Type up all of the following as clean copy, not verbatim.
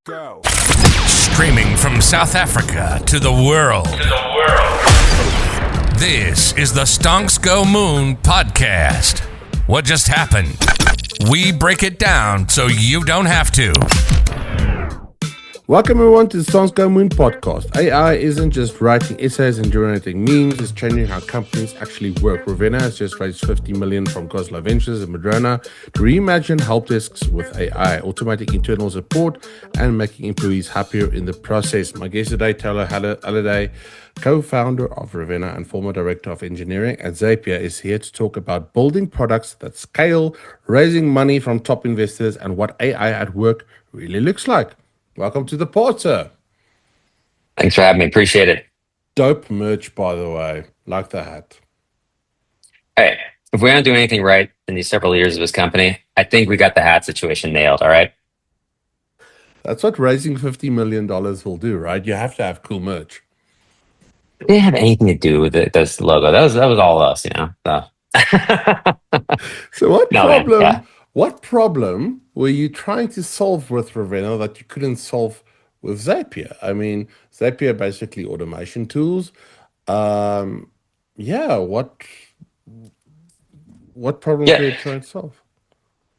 Go. Streaming from South Africa to the world. This is the Stonks Go Moon podcast. What just happened? We break it down so you don't have to. Welcome everyone to the Stonks Go Moon podcast. AI isn't just writing essays and generating memes, it's changing how companies actually work. Ravenna has just raised $50 million from Khosla Ventures and Madrona to reimagine helpdesks with AI, automating internal support and making employees happier in the process. My guest today, Taylor Halliday, co-founder of Ravenna and former director of engineering at Zapier, is here to talk about building products that scale, raising money from top investors, and what AI at work really looks like. Welcome to the pod, sir. Thanks for having me. Appreciate it. Dope merch, by the way. Like the hat. Hey, if we don't do anything right in these several years of this company, I think we got the hat situation nailed, all right? That's what raising $50 million will do, right? You have to have cool merch. It didn't have anything to do with this logo. That was all us, you know? So, So man, what problem were you trying to solve with Ravenna that you couldn't solve with Zapier? I mean, Zapier basically automation tools. Yeah, what problems were you trying to solve?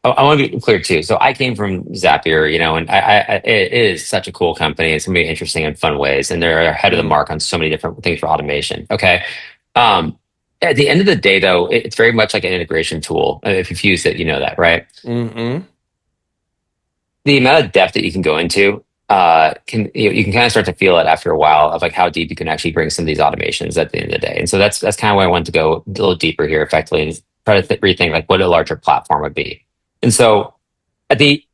I want to be clear too. So I came from Zapier, you know, and it is such a cool company. It's going to be interesting in fun ways. And they're ahead of the mark on so many different things for automation. Okay. At the end of the day, though, it's very much like an integration tool. If you've used it, you know that, right? Mm-hmm. The amount of depth that you can go into you can kind of start to feel it after a while of like how deep you can actually bring some of these automations at the end of the day. And so that's kind of why I wanted to go a little deeper here effectively and try to rethink like what a larger platform would be. And so at the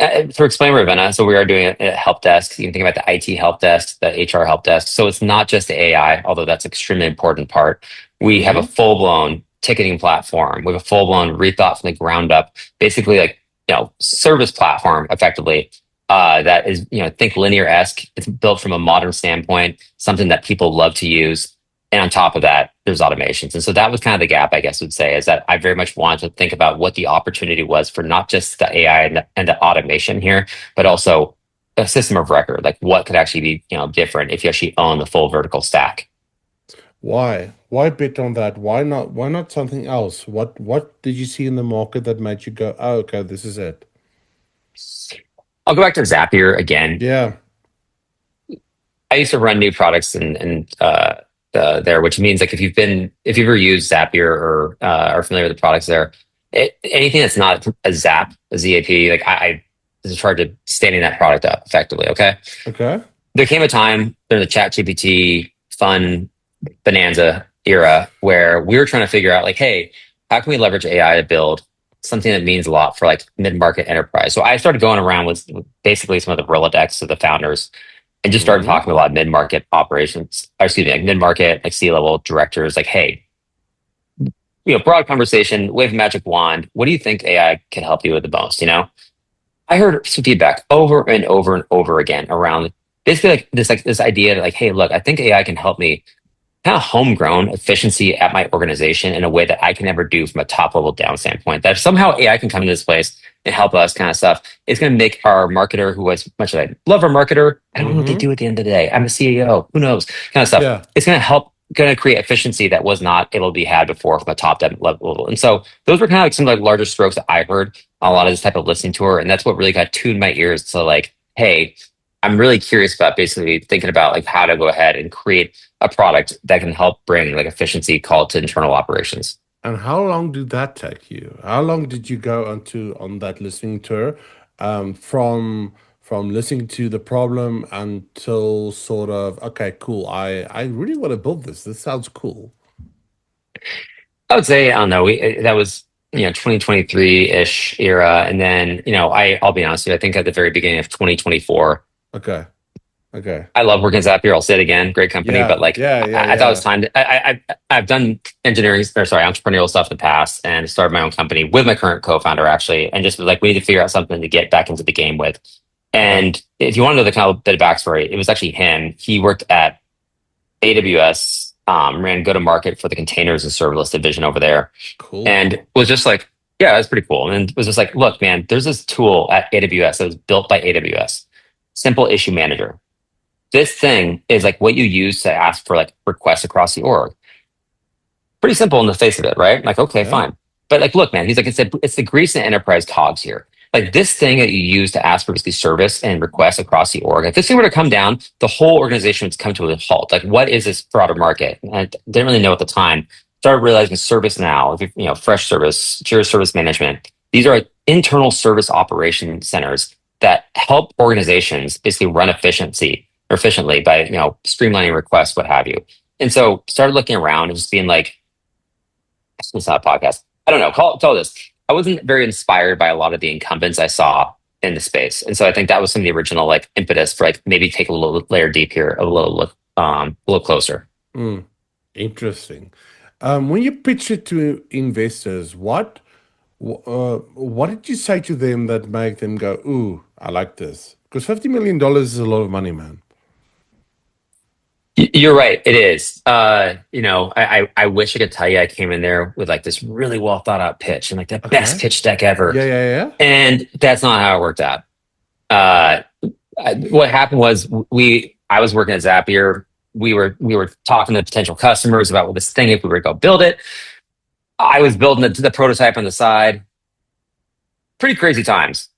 to explain Ravenna, so we are doing a help desk. You can think about the IT help desk, the HR help desk. So it's not just the AI, although that's an extremely important part. We have a full-blown ticketing platform. We have a full-blown rethought from the ground up, basically like, you know, service platform effectively that is, you know, think linear-esque. It's built from a modern standpoint, something that people love to use. And on top of that, there's automations. And so that was kind of the gap, I guess, would say, is that I very much wanted to think about what the opportunity was for not just the AI and the automation here, but also a system of record, like what could actually be, you know, different if you actually own the full vertical stack. Why? Why bet on that? Why not something else? What did you see in the market that made you go, oh, okay, this is it? I'll go back to Zapier again. Yeah. I used to run new products there, which means like if you've ever used Zapier or are familiar with the products there, anything that's not a ZAP, like I was in charge of standing that product up effectively. Okay. Okay. There came a time during the ChatGPT fun bonanza era where we were trying to figure out like, hey, how can we leverage AI to build something that means a lot for like mid-market enterprise? So I started going around with basically some of the Rolodex of the founders and just started talking to a lot of mid-market operations, or excuse me, like mid-market, like C-level directors, like, hey, you know, broad conversation, wave a magic wand. What do you think AI can help you with the most? You know, I heard some feedback over and over and over again around basically like this idea that like, hey, look, I think AI can help me kind of homegrown efficiency at my organization in a way that I can never do from a top level down standpoint. That if somehow AI can come into this place and help us kind of stuff, it's going to make our marketer, who as much as I love our marketer, I don't know what they do at the end of the day. I'm a CEO, who knows, kind of stuff. Yeah. It's going to create efficiency that was not able to be had before from a top down level. And so those were kind of like some like larger strokes that I heard on a lot of this type of listening tour. And that's what really kind of tuned my ears to like, hey, I'm really curious about basically thinking about like how to go ahead and create a product that can help bring like efficiency call to internal operations. And how long did that take you? How long did you go on that listening tour, from listening to the problem until sort of, okay, cool, I really want to build this. This sounds cool. I would say, I don't know, that was, you know, 2023-ish era. And then, you know, I'll be honest with you, I think at the very beginning of 2024, Okay. I love working at Zapier. I'll say it again, great company. Yeah. But like, I thought it was time to, I've done entrepreneurial stuff in the past and started my own company with my current co-founder actually. And just was like, we need to figure out something to get back into the game with. And if you want to know the kind of bit of backstory, it was actually him. He worked at AWS, ran go-to-market for the containers and serverless division over there. Cool. And was just like, yeah, that's pretty cool. And was just like, look, man, there's this tool at AWS that was built by AWS. simple issue manager. This thing is like what you use to ask for like requests across the org. Pretty simple in the face of it, right? Like, okay, Yeah. fine. But like, look, man, he's like, it's the grease and enterprise cogs here. Like this thing that you use to ask for basically service and requests across the org. If this thing were to come down, the whole organization would come to a halt. Like, what is this broader market? And I didn't really know at the time. Started realizing service now, fresh service, Jira service management. These are like internal service operation centers that help organizations basically run efficiently by streamlining requests, what have you. And so started looking around and just being like, it's not a podcast. I don't know. Call this. I wasn't very inspired by a lot of the incumbents I saw in the space, and so I think that was some of the original like impetus for like maybe take a little layer deep here, a little closer. Mm, interesting. When you pitch it to investors, what did you say to them that make them go, "Ooh, I like this"? Because $50 million is a lot of money, man. You're right. It is. I wish I could tell you I came in there with like this really well thought out pitch and like the best Okay. pitch deck ever, Yeah, yeah, yeah. and that's not how it worked out. Uh, what happened was I was working at Zapier. We were talking to potential customers about this thing if we were to go build it. I was building the prototype on the side. Pretty crazy times.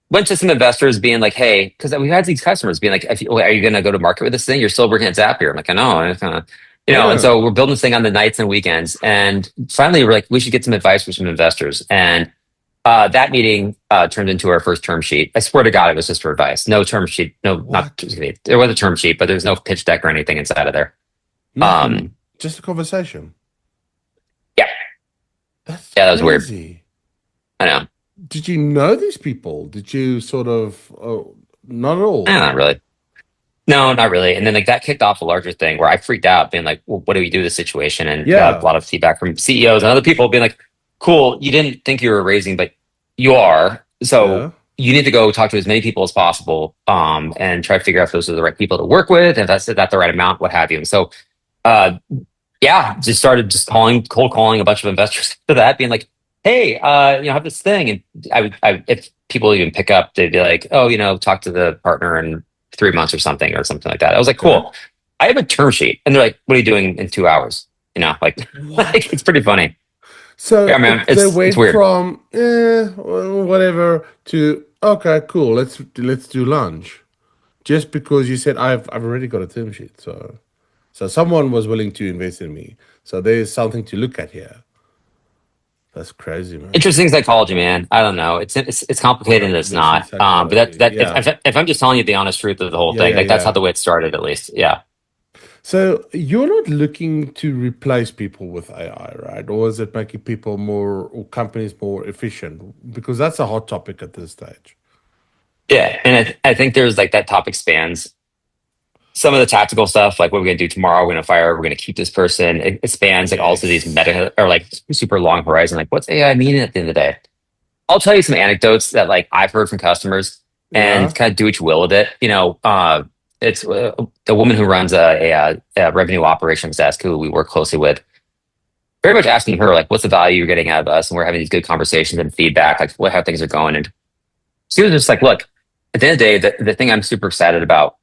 Went to some investors being like, "Hey," because we had these customers being like, "Are you going to go to market with this thing? You're still working at Zapier." I'm like, "I know." And it's kind of, and Yeah. so we're building this thing on the nights and weekends. And finally, we're like, we should get some advice from some investors. And that meeting turned into our first term sheet. I swear to God, it was just for advice. No term sheet. No, not What? excuse me. There was a term sheet, but there was no pitch deck or anything inside of there. Nothing. Um, Just a conversation. yeah, That's yeah, that was weird. crazy. I know. Did you know these people? Did you sort of, not at all? Not really. No, not really. And then like that kicked off a larger thing where I freaked out, being like, well, what do we do with this situation? And got a Yeah. lot of feedback from CEOs and other people being like, cool, you didn't think you were raising, but you are. So Yeah. you need to go talk to as many people as possible, and try to figure out if those are the right people to work with, if that's the right amount, what have you. And so uh yeah, just started just cold calling a bunch of investors after that, being like, hey, I have this thing. And if people even pick up, they'd be like, oh, talk to the partner in 3 months or something like that. I was like, Okay. cool. I have a term sheet. And they're like, what are you doing in 2 hours? Like, like What? it's pretty funny. Yeah, So man, they it's went weird. from well, whatever to okay, cool. Let's do lunch. Just because you said I've already got a term sheet, so someone was willing to invest in me. So there's something to look at here. That's crazy, man. Interesting psychology, man. I don't know. It's complicated and it's 100% not. But that psychology. that Yeah, if I'm just telling you the honest truth of the whole yeah, thing, yeah, like that's how yeah. the way it started, at least. Yeah. So you're not looking to replace people with AI, right? Or is it making people more or companies more efficient? Because that's a hot topic at this stage. Yeah. And I think there's like that topic spans some of the tactical stuff, like what we're going to do tomorrow, we're going to fire, we're going to keep this person. It spans like also these Yes. meta or like super long horizon. Like, what's AI mean at the end of the day? I'll tell you some anecdotes that like I've heard from customers and Yeah. kind of do what you will with it. It's the woman who runs a revenue operations desk who we work closely with. Very much asking her like, what's the value you're getting out of us? And we're having these good conversations and feedback, like how things are going. And she was just like, look, at the end of the day, the thing I'm super excited about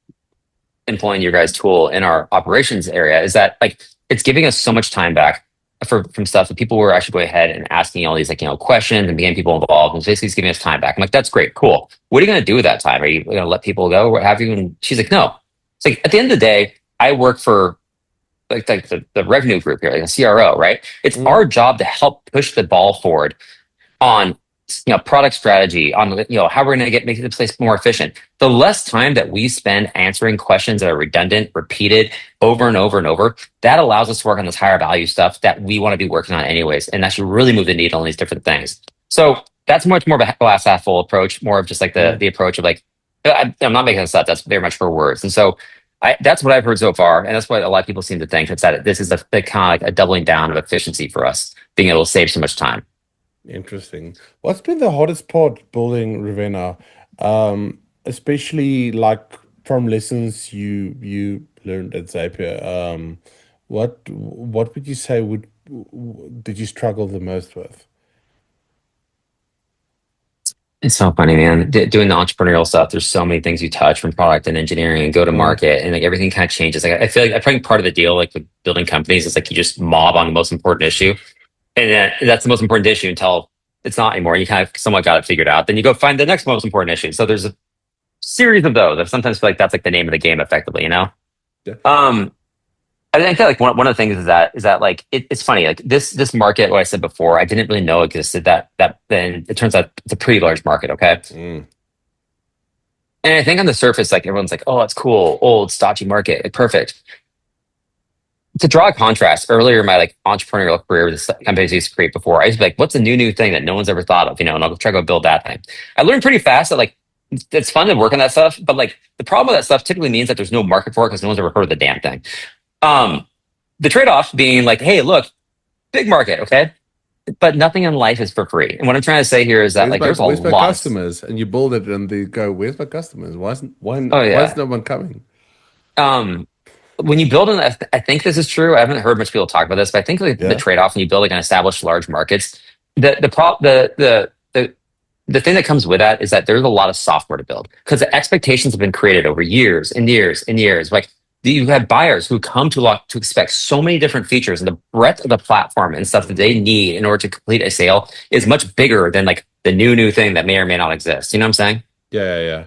employing your guys' tool in our operations area is that like it's giving us so much time back from stuff that people were actually going ahead and asking all these like questions and getting people involved, and basically it's giving us time back. I'm like, that's great, cool. What are you going to do with that time? Are you going to let people go? What have you? And she's like, no. It's like at the end of the day, I work for like the revenue group here, like a CRO, right? It's Mm, our job to help push the ball forward on product strategy, on how we're going to make the place more efficient. The less time that we spend answering questions that are redundant, repeated over and over and over, that allows us to work on this higher value stuff that we want to be working on anyways, and that should really move the needle on these different things. So that's much more of a glass half full approach, more of just like the mm. the approach of like I'm not making this up. That's very much for words, and so. That's what I've heard so far, and that's what a lot of people seem to think. It's that this is the kind of like a doubling down of efficiency for us, being able to save so much time. Interesting. What's been the hardest part building Ravenna? Especially like from lessons you learned at Zapier. What would you say did you struggle the most with? It's so funny, man. Doing the entrepreneurial stuff, there's so many things you touch from product and engineering and go to Mm. market, and like everything kind of changes. Like I feel like I think part of the deal, like with building companies, is like you just mob on the most important issue, and then that's the most important issue until it's not anymore. You kind of somewhat got it figured out. Then you go find the next most important issue. So there's a series of those. I sometimes feel like that's like the name of the game, effectively. Yeah. Um, I feel like one of the things is that like it's funny, like this market, what I said before, I didn't really know existed. That then it turns out it's a pretty large market. Okay. Mm. And I think on the surface, like everyone's like, oh, it's cool, old, stodgy market, like, perfect. To draw a contrast, earlier in my like entrepreneurial career with the companies I used to create before, I used to be like, what's a new thing that no one's ever thought of, and I'll try to go build that thing. I learned pretty fast that like it's fun to work on that stuff, but like the problem with that stuff typically means that there's no market for it because no one's ever heard of the damn thing. Um, the trade-off being like, hey, look, big market, okay? But nothing in life is for free. And what I'm trying to say here is that like there's a Where's my lot. customers? And you build it, and they go, "Where's my customers? Oh Why is yeah. no one coming?" Um, when you build I think this is true. I haven't heard much people talk about this, but I think like the Yeah. trade-off when you build like an established large markets, the pro the thing that comes with that is that there's a lot of software to build because the expectations have been created over years and years and years. Like you have buyers who come to expect so many different features, and the breadth of the platform and stuff that they need in order to complete a sale is much bigger than like the new thing that may or may not exist. You know what I'm saying? Yeah, yeah, yeah.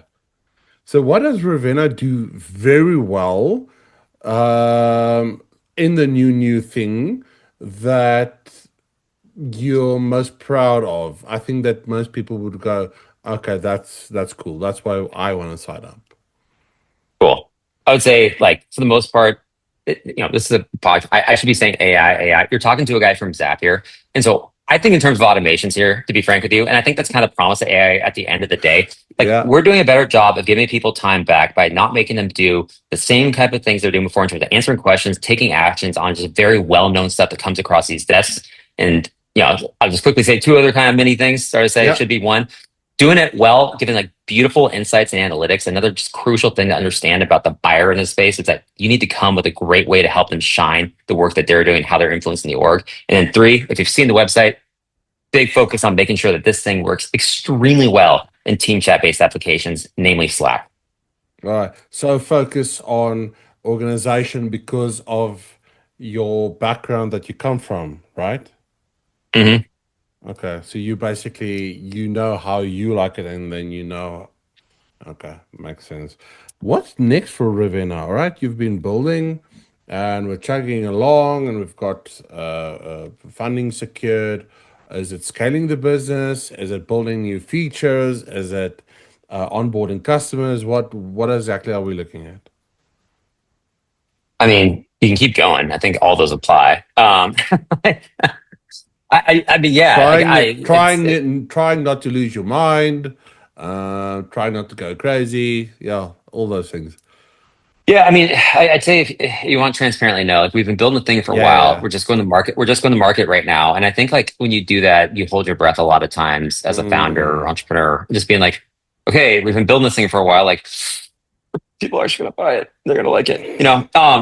So what does Ravenna do very well um, in the new thing that you're most proud of? I think that most people would go, okay, that's cool. That's why I want to sign up. Cool. I would say, like, for the most part, this is a podcast. I should be saying AI. You're talking to a guy from Zapier. And so I think in terms of automations here, to be frank with you, and I think that's kind of the promise of AI at the end of the day. Like, Yeah, we're doing a better job of giving people time back by not making them do the same type of things they're doing before in terms of answering questions, taking actions on just very well-known stuff that comes across these desks. And, I'll just quickly say two other kind of mini things. Sorry to say it yeah. should be one doing it well, giving like beautiful insights and analytics. Another just crucial thing to understand about the buyer in this space is that you need to come with a great way to help them shine the work that they're doing, how they're influencing the org. And then three, if you've seen the website, big focus on making sure that this thing works extremely well in team chat based applications, namely Slack. All right. So focus on organization because of your background that you come from, right? Hmm. Okay. So you basically you know how you like it, and then okay, makes sense. What's next for Ravenna? All right, you've been building, and we're chugging along, and we've got funding secured. Is it scaling the business? Is it building new features? Is it onboarding customers? What exactly are we looking at? I mean, you can keep going. I think all those apply. I mean, yeah, like Trying not to lose your mind, trying not to go crazy. Yeah, all those things. Yeah, I mean, I'd say if you want transparently know, like we've been building the thing for a Yeah, while. yeah. We're just going to market. We're just going to market right now. And I think like when you do that, you hold your breath a lot of times as a founder or Mm, entrepreneur, just being like, okay, we've been building this thing for a while. Like people are actually going to buy it. They're going to like it.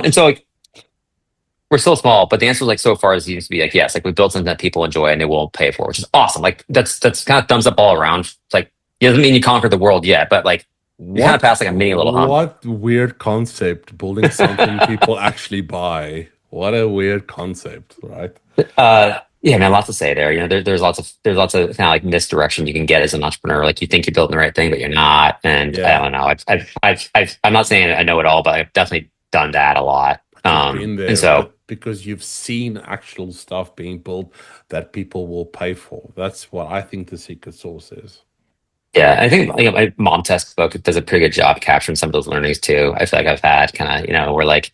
And so like we're still small, but the answer like so far seems to be like, yes, like we built something that people enjoy and they will pay for, which is awesome. Like that's kind of thumbs up all around. It's like, it doesn't mean you conquered the world yet, but like you kind of passed like a mini little hump. what weird concept, building something people actually buy. What a weird concept, right? Yeah, man, lots to say there. There's lots of kind of like misdirection you can get as an entrepreneur. Like you think you're building the right thing, but you're not. And I Yeah, don't know. I'm not saying I know it all, but I've definitely done that a lot. but you've been And there, so, right? Because you've seen actual stuff being built that people will pay for. That's what I think the secret sauce is. yeah, I think my mom test book does a pretty good job capturing some of those learnings too. I feel like I've had kind of, where like,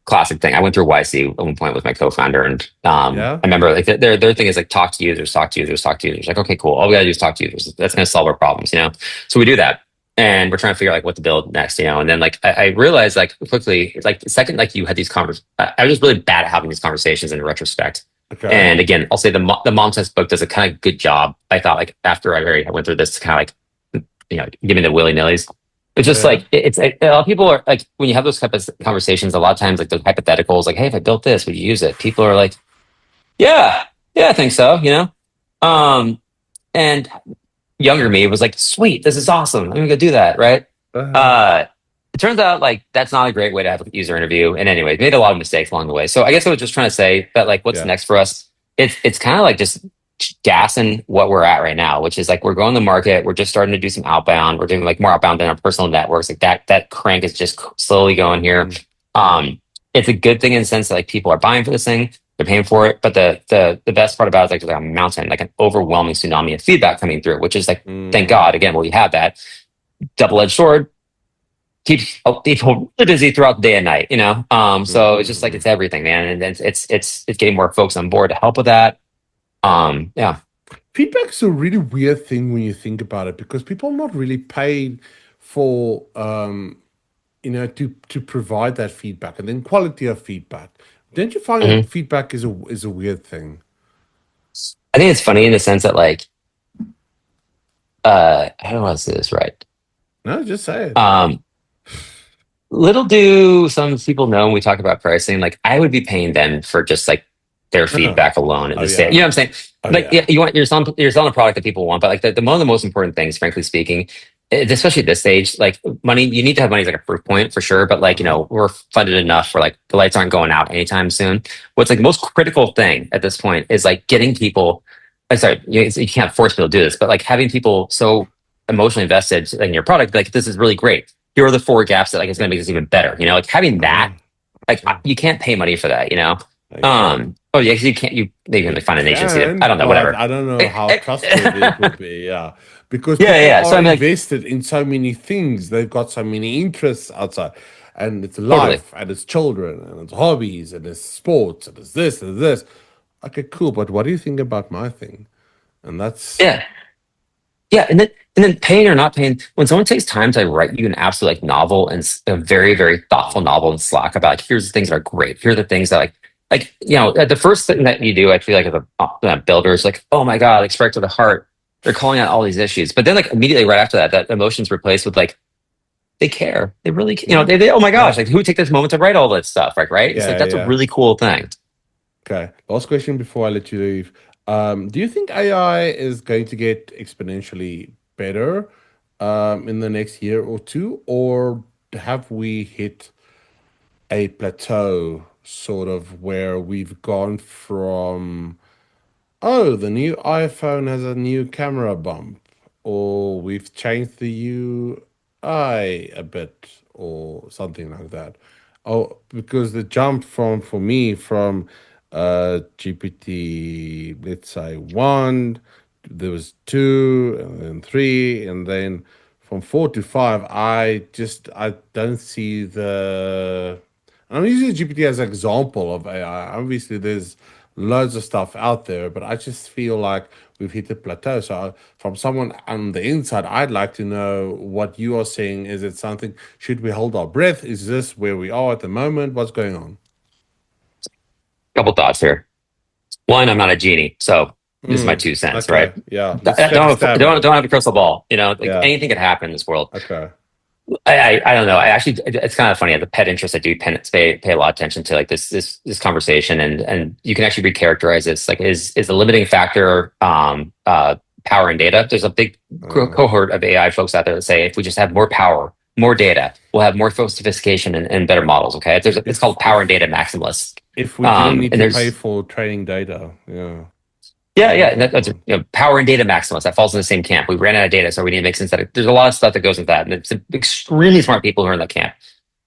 classic thing. I went through YC at one point with my co-founder, and Yeah, I remember like their thing is like talk to users, talk to users, talk to users. Like, okay, cool. All we gotta do is talk to users. That's gonna solve our problems. So we do that, and we're trying to figure out like what to build next. And then like I realized like quickly, it's like the second like you had these I was just really bad at having these conversations in retrospect. okay. And again, I'll say the mom test book does a kind of good job. I thought like after I went through this to kind of like give me the willy nillies. It's just Yeah. like it's a lot of people are like when you have those type of conversations, a lot of times like those hypotheticals, like, hey, if I built this, would you use it? People are like, yeah, yeah, I think so. Um, and younger me was like, sweet, this is awesome. I'm gonna go do that, right? Uh, Uh, it turns out like that's not a great way to have a user interview. And anyway, made a lot of mistakes along the way. So I guess I was just trying to say that like what's yeah. next for us? It's kind of like just gassing what we're at right now, which is like we're going to market. We're just starting to do some outbound. We're doing like more outbound than our personal networks. Like that crank is just slowly going here. It's a good thing in the sense that like people are buying for this thing, they're paying for it. But the best part about it is like there's like a mountain, like an overwhelming tsunami of feedback coming through, which is like thank God. Again, well, we have that double-edged sword. Keeps people really busy throughout the day and night, you know. So it's just like it's everything, man, and it's getting more folks on board to help with that. Yeah. Feedback is a really weird thing when you think about it because people are not really paid for to provide that feedback and then quality of feedback. Don't you find that Mhm. feedback is a weird thing? I think it's funny in the sense that like I don't want to say this right. No, just say it. Um, Little do some people know when we talk about pricing, like I would be paying them for just like their feedback alone at Oh this stage. yeah. You know what I'm saying? Oh Like yeah. yeah, you're selling a product that people want, but like the one of the most important things, frankly speaking, especially at this stage, like money, you need to have money as like a proof point for sure. But like, Uh-huh. we're funded enough for like the lights aren't going out anytime soon. What's like the most critical thing at this point is like getting people, I'm sorry, you can't force people to do this, but like having people so emotionally invested in your product, like this is really great. Here are the four gaps that like it's going to make this even better. Like having that, Uh-huh. like Yeah. you can't pay money for that. Okay. Oh yeah, 'cause you can't. You maybe You can find an agency. I can, don't know. but Whatever. I don't know how Yeah, trustworthy it will be. Yeah, because yeah, people yeah. So are I mean, like, invested in so many things. They've got so many interests outside, and it's totally. life, and it's children, and it's hobbies, and it's sports, and it's this and this. Okay, cool. But what do you think about my thing? And that's Yeah, yeah. And then paying or not paying. When someone takes time to write you an absolute like novel and a very very thoughtful novel in Slack about like here's the things that are great. Here are the things that like the first thing that you do, I feel like as a builder is like oh my god, like straight to the heart. They're calling out all these issues, but then like immediately right after that, that emotion's replaced with like they care. They really, yeah, they oh my gosh, yeah, like who would take this moment to write all that stuff, like, right? It's like, yeah, that's a yeah. really cool thing. Okay. Last question before I let you leave. Do you think AI is going to get exponentially better in the next year or two, or have we hit a plateau sort of where we've gone from, oh, the new iPhone has a new camera bump, or we've changed the UI a bit, or something like that. Oh, because the jump for me, from GPT, let's say one, there was two, and then three, and then from four to five, I don't see the. I'm using GPT as an example of AI. Obviously, there's loads of stuff out there, but I just feel like we've hit a plateau. So, from someone on the inside, I'd like to know what you are saying. Is it something? Should we hold our breath? Is this where we are at the moment? What's going on? Couple thoughts here. One, I'm not a genie, so this is my Mm, 2 cents, right? okay, yeah. Let's I take a don't have, stab at don't, it. don't have a crystal ball, like Yeah. anything could happen in this world. Okay. I don't know. I actually, it's kind of funny. As a pet interest, I do pay a lot of attention to like this conversation, and you can actually recharacterize this. Like, is the limiting factor power and data? There's a big Uh, cohort of AI folks out there that say if we just have more power, more data, we'll have more sophistication and better models. Okay, it's called power and if data maximalists. we didn't need And to pay there's for training data, yeah, yeah, I yeah, like and that that's one. power and data maximalists. That falls in the same camp. We ran out of data, so we need to make sense that there's a lot of stuff that goes into that, and it's extremely smart people who are in that camp.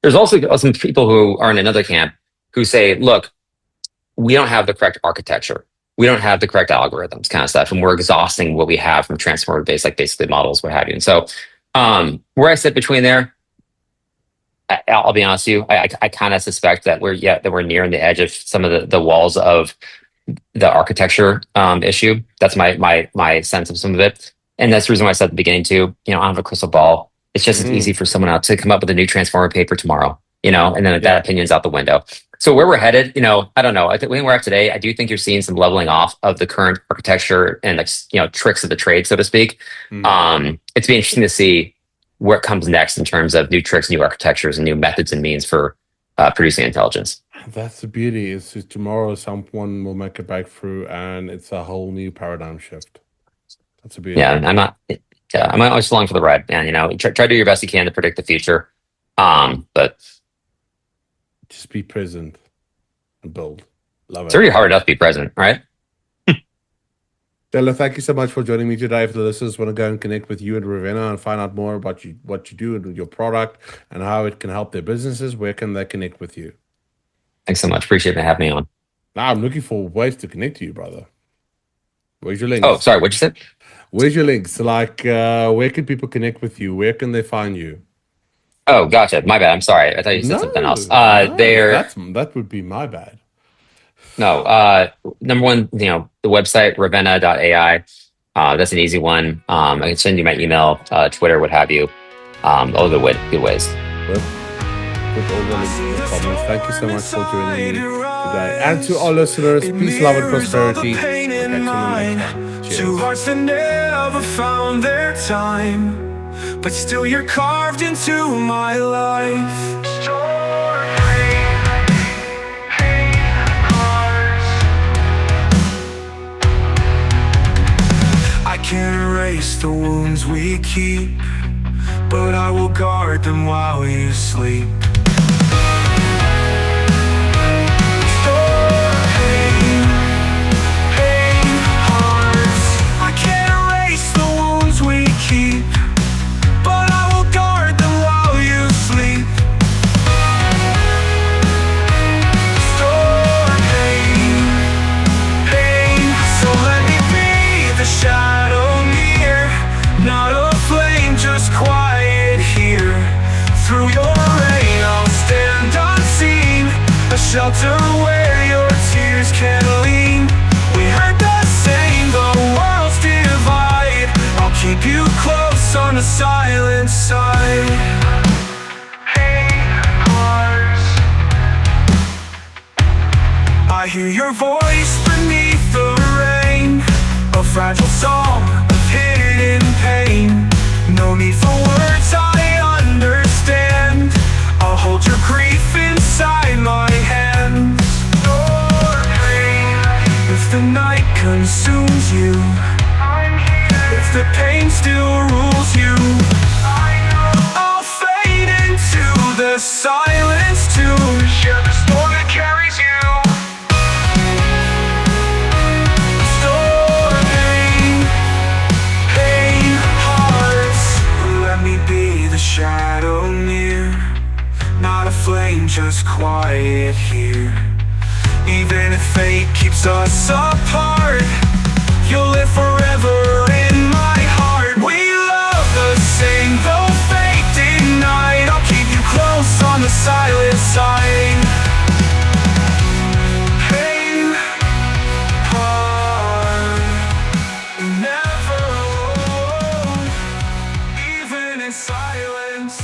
There's also some people who are in another camp who say, "Look, we don't have the correct architecture, we don't have the correct algorithms, kind of stuff, and we're exhausting what we have from transformer based, like basically models, what have you." And so, where I sit between there, I'll be honest with you, I kind of suspect that we're nearing the edge of some of the walls of the architecture issue. That's my sense of some of it, and that's the reason why I said at the beginning too. I don't have a crystal ball. It's just as easy Mm, for someone else to come up with a new transformer paper tomorrow. And then that yeah. opinion's out the window. So where we're headed, I don't know. I think when we're at today, I do think you're seeing some leveling off of the current architecture and like tricks of the trade, so to speak. Mm. It's be interesting to see what comes next in terms of new tricks, new architectures, and new methods and means for producing intelligence. That's the beauty. Is just tomorrow someone will make a breakthrough, and it's a whole new paradigm shift. That's the Yeah, beauty. and I'm not. Yeah, I'm always along for the ride, man. Try to do your best you can to predict the future. But Just be present and build. Love it's it. already hard enough to be present, right? Taylor, thank you so much for joining me today. If the listeners want to go and connect with you and Ravenna and find out more about what you do and your product and how it can help their businesses, where can they connect with you? Thanks so much. Appreciate you having me on. Now I'm looking for ways to connect to you, brother. Where's your links? Oh, sorry. What'd you say? Where's your links? Like, where can people connect with you? Where can they find you? Oh, gotcha. My bad. I'm sorry. I thought you said something else. That would be my bad. No, number one, the website, Ravenna.ai. That's an easy one. I can send you my email, Twitter, what have you. All the good ways. Put all the links in the comments. Thank you so much for joining me today. And to all listeners, peace, love, and prosperity. Okay, till the next one. Cheers. Two hearts that never found their time, but still you're carved into my life. I can't erase the wounds we keep, but I will guard them while you sleep. I can't erase the wounds we keep, but I will guard them while you sleep. Store pain, so let me be the shadow near, not a flame, just quiet here. Through your rain I'll stand unseen, a shelter where your tears can lean. We heard the same, the world's divide. I'll keep you close on the silent side. I hear your voice beneath the rain, a fragile song of hidden pain. No need for words, I understand. I'll hold your grief inside my hands. Your pain, if the night consumes you, I'm here. If the pain still rules you, I know I'll fade into the silence to share the storm that carries you. Shadow near, not a flame, just quiet here. Even if fate keeps us apart, you'll live forever in my heart. We love the same, though fate denied. I'll keep you close on the silent side. Pain, heart, never alone, even in silence.